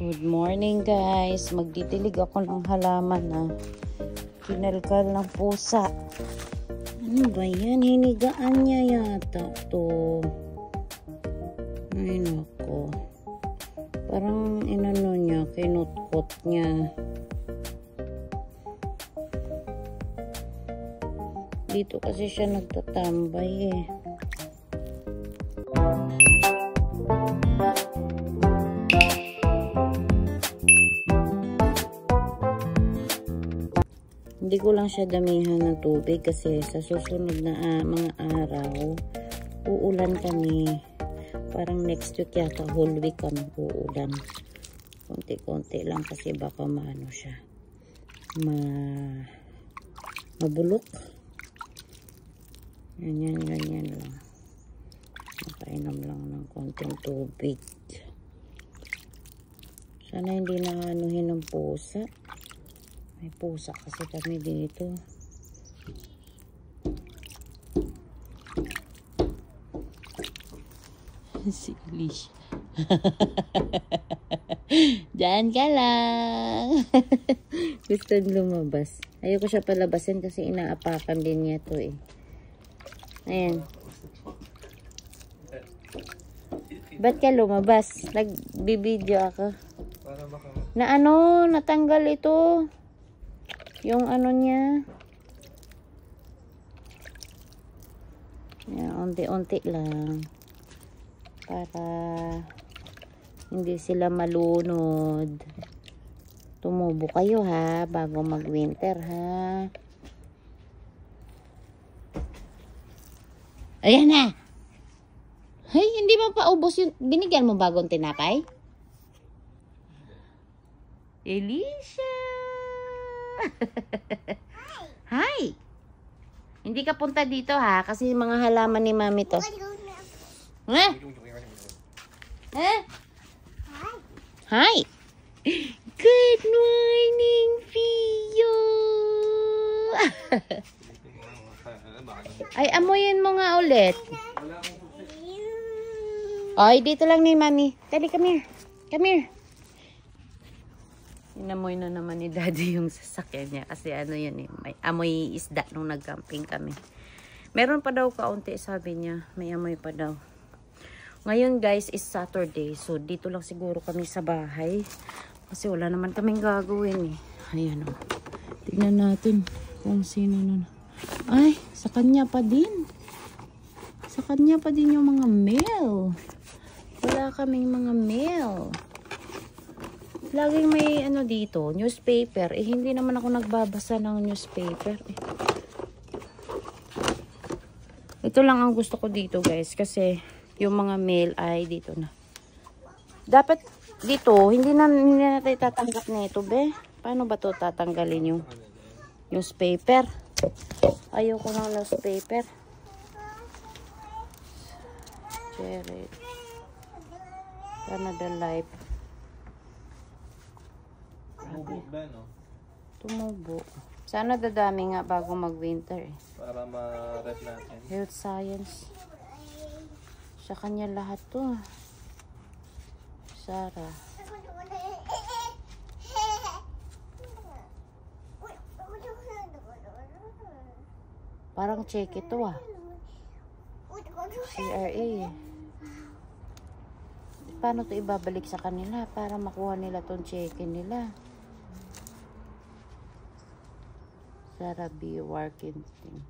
Good morning guys. Magdidilig ako ng halaman na kinalkal ng pusa. Ano ba yan? Hinigaan niya yata to. Ay nako. Parang inano niya, kinutkot niya. Dito kasi siya nagtatambay eh. Hindi ko lang siya damihan ng tubig kasi sa susunod na mga araw uulan kami. Parang next week yata, whole week kami uulan. Konti-konti lang kasi baka maano siya. Mabulok. Ganyan lang. Nakainom lang ng konting tubig. Sana hindi na anuhin ng pusa. May pusa kasi kami dito. Si Alicia. Diyan ka lang. Gusto lumabas. Ayoko siya palabasin kasi inaapakan din niya to eh. Ayan. Ba't ka lumabas? Nagbibideo ako. Na ano, natanggal ito. Yung ano niya. Yan, unti-unti lang. Para hindi sila malunod. Tumubo kayo ha, bago mag-winter ha. Ayan na. Hey, hindi mo pa ubos yun. Binigyan mo bagong tinapay? Alicia! Hi! Hindi ka punta dito ha, kasi mga halaman ni mami to. Ha? Ha? Hi! Good morning, Pio! Ay, amoyin mo nga ulit. Ay, dito lang ni mami. Dali, come here. Come here. Inamoy na naman ni daddy yung sasakyan niya. Kasi ano yan eh. May amoy isda nung nag-camping kami. Meron pa daw kaunti sabi niya. May amoy pa daw. Ngayon guys is Saturday. So dito lang siguro kami sa bahay. Kasi wala naman kaming gagawin eh. Ayan o. Tignan natin kung sino na. Ay, sa kanya pa din. Sa kanya pa din yung mga mail. Wala kaming mga mail. Laging may ano dito, newspaper. Eh, hindi naman ako nagbabasa ng newspaper. Eh. Ito lang ang gusto ko dito, guys. Kasi yung mga mail ay dito na. Dapat dito, hindi na tayo tatanggap nito, be. Paano ba to tatanggalin yung newspaper? Ayoko ng newspaper. Cherry. Canada Life. Tumubo ba, no? Tumubo. Sana dadami nga bago mag-winter eh. Para ma-rep natin. Health science. Sa kanya lahat to. Sarah. Parang check ito ah. CRA. Paano to ibabalik sa kanila para makuha nila tong check-in nila? Sarah B. Workington.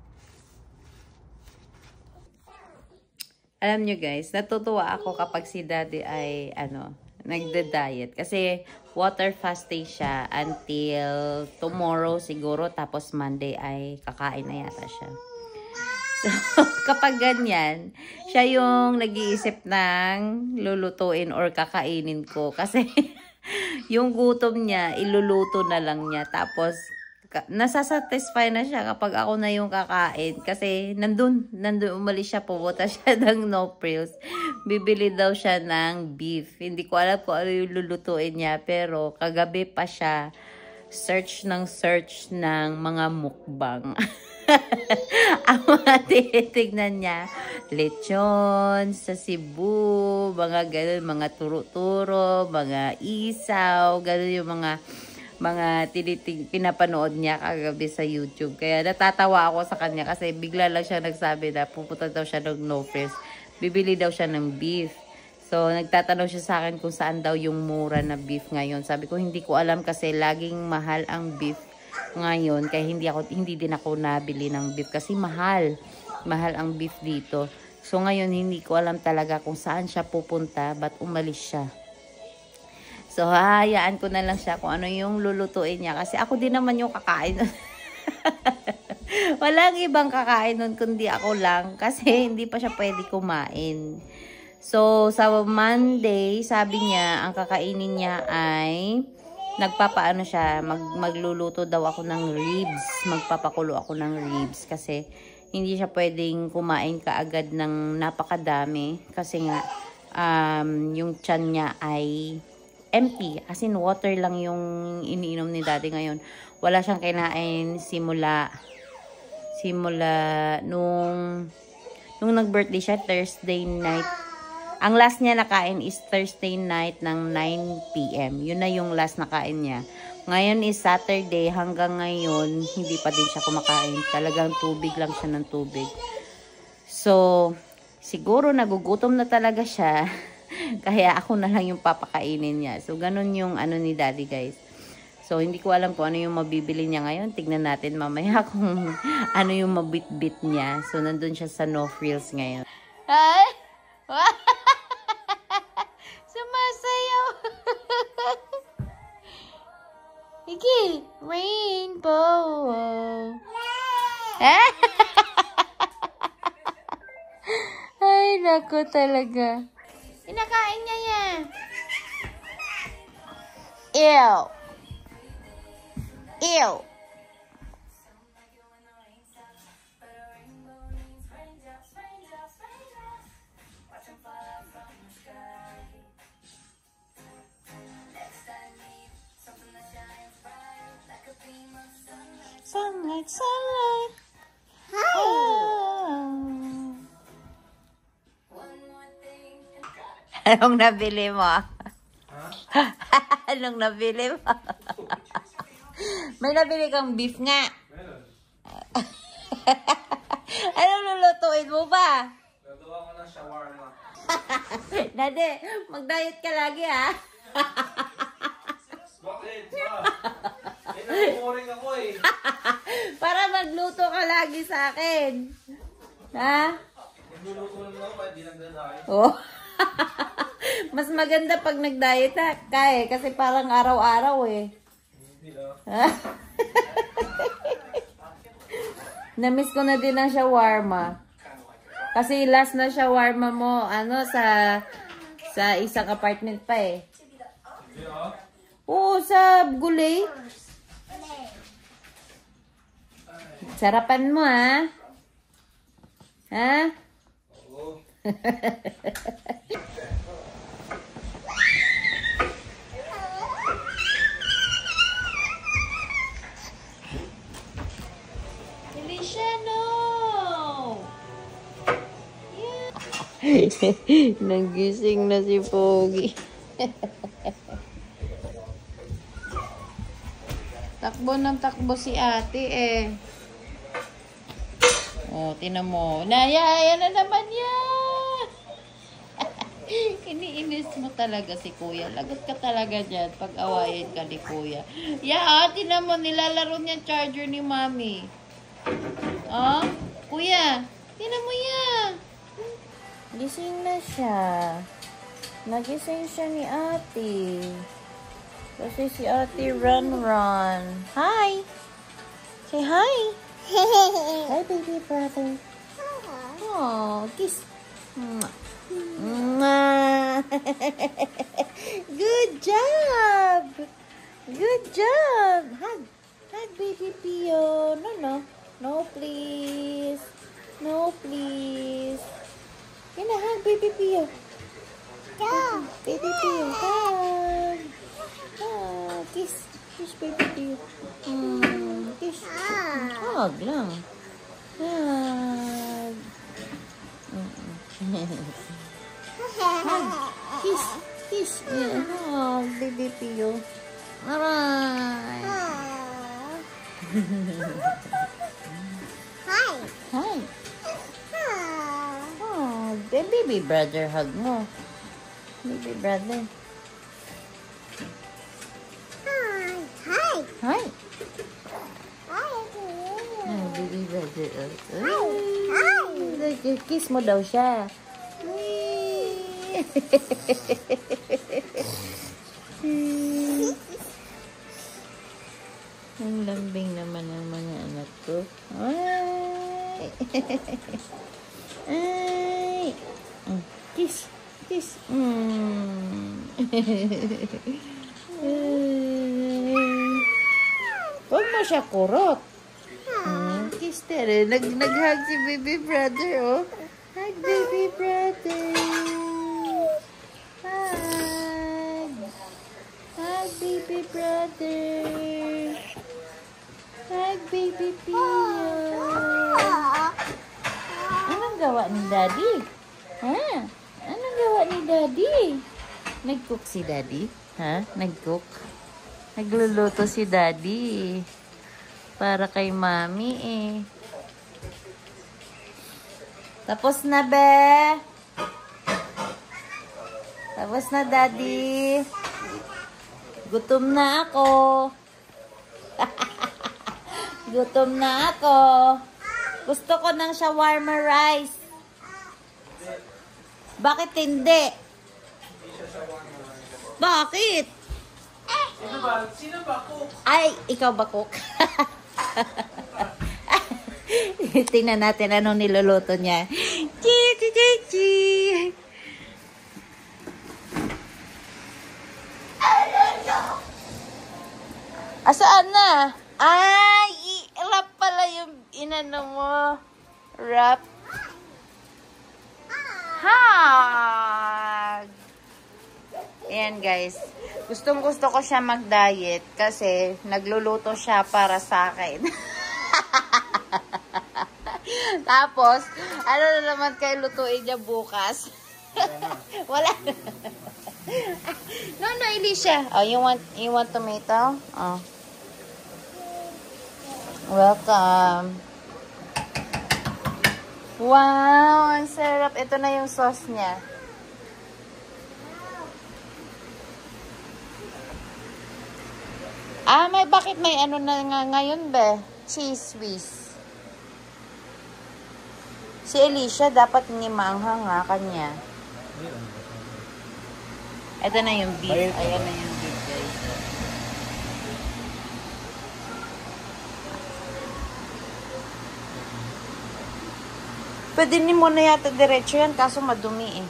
Alam nyo guys, natutuwa ako kapag si daddy ay nagda-diet. Kasi water fasting siya until tomorrow siguro. Tapos Monday ay kakain na yata siya. So, kapag ganyan, siya yung nag-iisip ng lulutuin or kakainin ko. Kasi yung gutom niya, iluluto na lang niya. Tapos, nasasatisfy na siya kapag ako na yung kakain. Kasi nandun umalis siya, pumunta siya ng No Frills. Bibili daw siya ng beef. Hindi ko alam kung ano yung lulutuin niya. Pero kagabi pa siya search ng mga mukbang. Ang mga tinitignan niya, lechon sa Cebu, mga ganun, mga turo-turo, mga isaw, ganun yung mga pinapanood niya kagabi sa YouTube. Kaya natatawa ako sa kanya kasi bigla lang siya nagsabi na pupunta daw siya ng No Frills. Bibili daw siya ng beef. So, nagtatanong siya sa akin kung saan daw yung mura na beef ngayon. Sabi ko, hindi ko alam kasi laging mahal ang beef ngayon. Kaya hindi din ako nabili ng beef kasi mahal. Mahal ang beef dito. So, ngayon hindi ko alam talaga kung saan siya pupunta, ba't umalis siya. So, hahayaan ko na lang siya kung ano yung lulutuin niya. Kasi ako din naman yung kakain. Walang ibang kakain nun kundi ako lang. Kasi hindi pa siya pwede kumain. So, sa Monday, sabi niya, ang kakainin niya ay nagpapaano siya, magluluto daw ako ng ribs. Magpapakulo ako ng ribs kasi hindi siya pwedeng kumain kaagad ng napakadami. Kasi nga, yung tiyan niya ay empty. As in, water lang yung iniinom ni daddy ngayon. Wala siyang kinain simula nung nag-birthday siya, Thursday night. Ang last niya nakain is Thursday night ng 9 PM. Yun na yung last nakain niya. Ngayon is Saturday. Hanggang ngayon, hindi pa din siya kumakain. Talagang tubig lang siya ng tubig. So, siguro nagugutom na talaga siya. Kaya ako na lang yung papakainin niya. So, ganun yung ano ni daddy, guys. So, hindi ko alam kung ano yung mabibili niya ngayon. Tignan natin mamaya kung ano yung mabit-bit niya. So, nandun siya sa No Frills ngayon. Ay! Sumasayaw! Iki! Rainbow! Ay, naku talaga. Kinakain niya yan. Ew! Ew! Sunlight, sunlight. Oh. Anong nabili mo? Anong nabili mo? May nabili kang beef nga. Anong lulutuin mo ba? Nagawa ko ng shawarma. Dade, mag-diet ka lagi ha. Bakit? Nakukuring ako eh. Para magluto ka lagi sa akin. Ha? Nagluluto naman ako, hindi nagdadaan. Oh. Mas maganda pag nag-diet ka eh. Kasi parang araw-araw eh. Hindi ah. Namiss ko na din ang shawarma. Kasi last na shawarma mo, sa isang apartment pa eh. Hindi ah. Oo, sa Gulay. Sarapan mo ha. Ha? Oo. Feliciano! Nagising na si Pogi. Takbo ng takbo si ate eh. Oh, tinan mo. Yan na naman yan. Iniinis mo talaga si kuya. Lagot ka talaga dyan pag awayin ka ni kuya. Tinan mo. Nilalaro niya charger ni mami. Oh, kuya. Tinan mo yan. Gising na siya. Nagising siya ni ate. Kasi si ate run. Hi! Say hi! Hi, baby brother. Oh, kiss. Good job! Good job! Hug, baby Pio. No, please. No, please. Hug, baby Pio. Baby Pio, hug. Kiss, baby Pio. hug lang. Hug. Hug. Kiss. Kiss. Yeah. Hug, baby Pio. Aray. Hi. Hi. Oh, baby brother hug mo. Baby brother. Hi. Hi. Hi. Hi. Oh, baby brother. Hi. Kiss mo daw siya. Ang lambing naman ng mga anak ko. Ay! Ay! Kiss! Kiss! Huwag mo siya kurot. Kiss tere. Nag-hug si baby brother, oh. Hug baby brother. Hug. Hug baby brother. Hug baby Pio. Anong gawa ni Daddy? Ha? Anong gawa ni Daddy? Nag-cook si Daddy? Ha? Nag-cook? Nagluluto si Daddy. Para kay Mami eh. Tapos na, be? Tapos na, Daddy. Gutom na ako. Gutom na ako. Gusto ko ng shawarma rice. Bakit hindi? Bakit? Sino ba cook? Ay, ikaw ba cook? Tingnan natin anong niluluto niya. Chi. Asaan na? Ay, i-wrap pala yung inano mo. Wrap. Hug! Ayan guys. Gustong-gusto ko siya mag-diet kasi nagluluto siya para sa akin. Tapos, ano na naman kayo lutuin niya bukas? Wala na. No, Alicia. Oh, you want tomato? Oh. Welcome. Wow, ang sarap. Ito na yung sauce niya. Bakit may ano na nga ngayon, be? Cheese whiz. Si Alicia, dapat ni manghang nga kanya. Ito na yung beef. Ayan na yung beef, guys. Pwede ni mo na yata diretso yan, kaso madumi eh.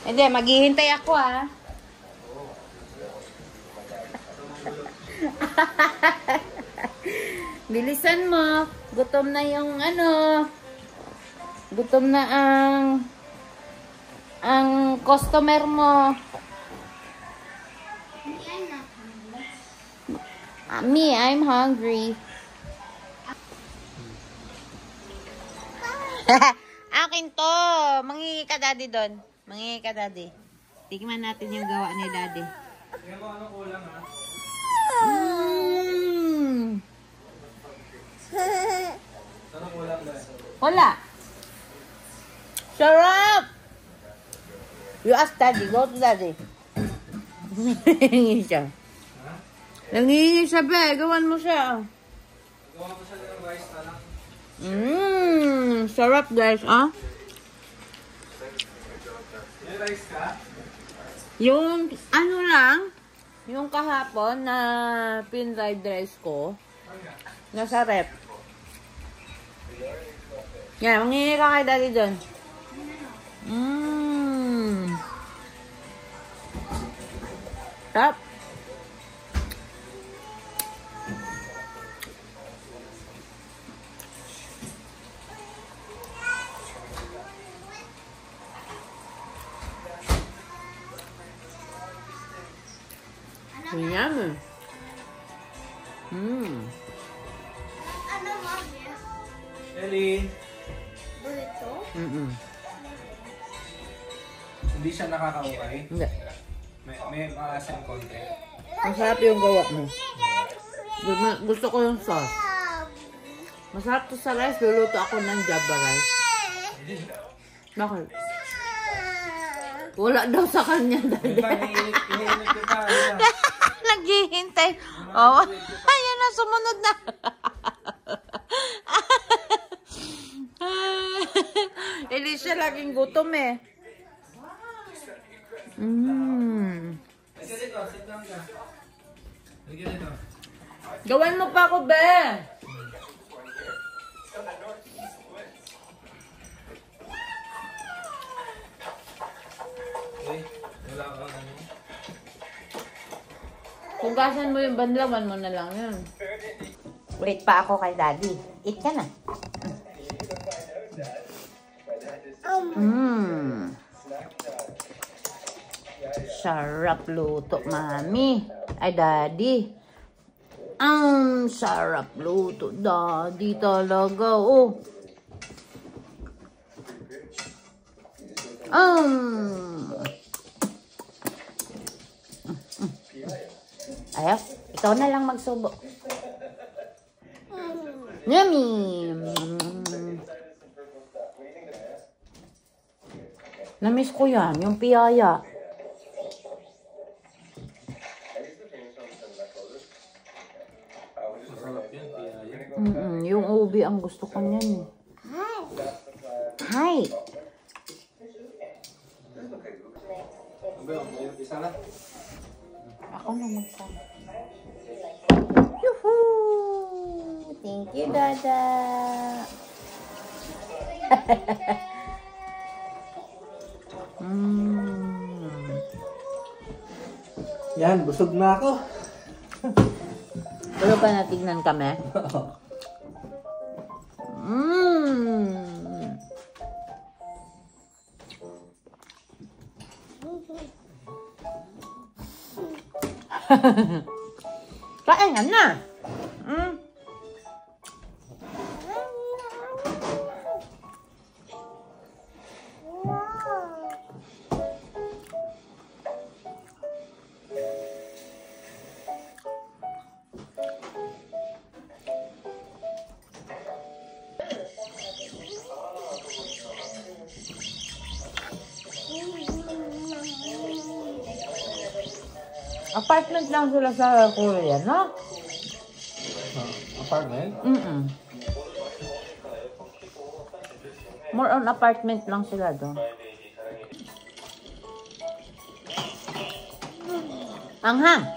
Hindi, maghihintay ako ah. Bilisan mo. Gutom na yung ano. Gutom na ang customer mo. Me, I'm hungry. Akin to. Mangingi ka, Daddy, doon. Mangingi ka, Daddy. Tingnan natin yung gawa ni Daddy. Tingnan mo ano kulang ha. Ano kulang ba? Wala. Sarap! You ask Daddy. Go to Daddy. Nangingi siya. Ha? Nangingi siya, be. Gawan mo siya. Gawa ko siya ng rice na lang. Sarap, guys, ah. May rice ka? Yung, ano lang, yung kahapon na pin-fried rice ko, nasa rep. Yan, mangingi ka kay Daddy doon. Sarap. Yummy. Ano, Mami? Ellie, Burrito? hindi siya nakakaukay. Hindi. May maasim konti. Masarap yung gawa mo. Gusto ko yung sauce. Masarap to sa rice. Luluto ako ng java rice. Bakit? Wala daw sa kanya, Daddy. Iniinit kita. Naghihintay. Oh, ayan na, sumunod na. Hindi siya laging gutom eh. Sige dito, sit down ka. Sige dito. Gawin mo pa ako, be. Okay, wala kang ano. Hugasan mo yung banlawan mo na lang yun. Wait pa ako kay Daddy. Eat ka na. Sarap luto, Mami. Ay, Daddy. Sarap luto, Daddy talaga, oh. Ayaw, ikaw na lang magsubo. Yummy! Namiss ko yan, yung piyaya. Masarap yun, piyaya. Yung ubi ang gusto ko niyan. Hi! Isa na. Ako na magsama. Yuhuu! Thank you, Dada! Yan, busog na ako. Pero ba natignan kami? Kain ka na! Apartment lang sila sa Korea, no? Apartment? More on apartment lang sila doon. Anghang!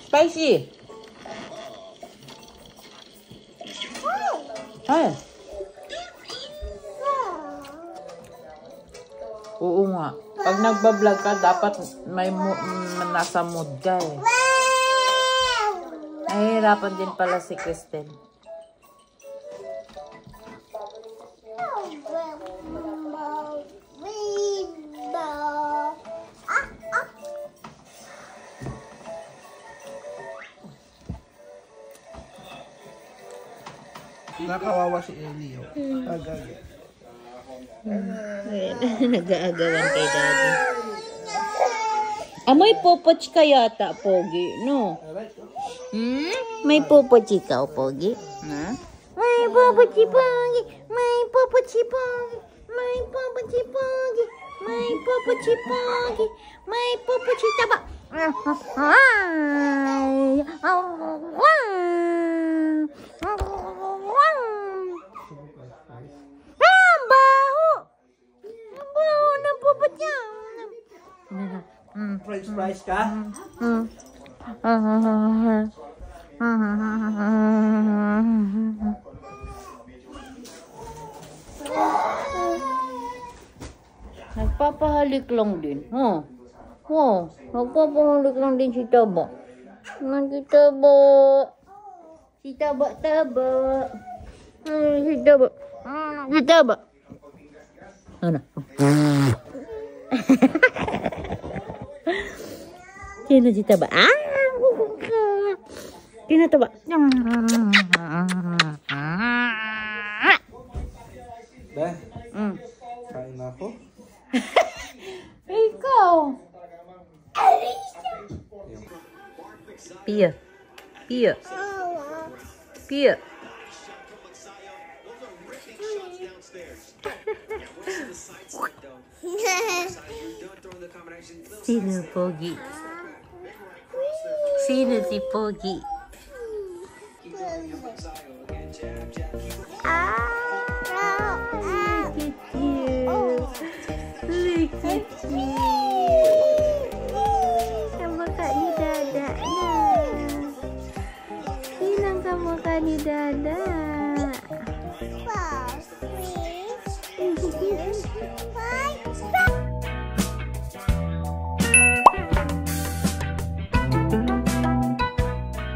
Spicy! Ay! Oo nga. Pag nagbablog ka, dapat may nasa mood ka eh. Nahihirapan din pala si Kristen. Nakawawa si Ellie. Agad. Nag-aagawan kay Daddy. May popoch ka yata, Pogi, no? May popoch ikaw, Pogi? Ha? May popoch Pogi! May popoch Pogi! May popoch Pogi! May popoch Pogi! May popoch taba! Baho ng popoch niya! French ka? Nagpapahalik lang din. Nagpapahalik lang din si Taba. Si Taba. Si Taba. Si Taba. Si Taba. Ano? Sino si Taba? Sino to ba? Deh, Mm. kain na ako. Ikaw. Pia. Pia. Pia. Sino Pogi? Sino si Pogi? Look at you. Look at you. Kamukha ni Dada na. Sinang kamukha ni Dada? Wow.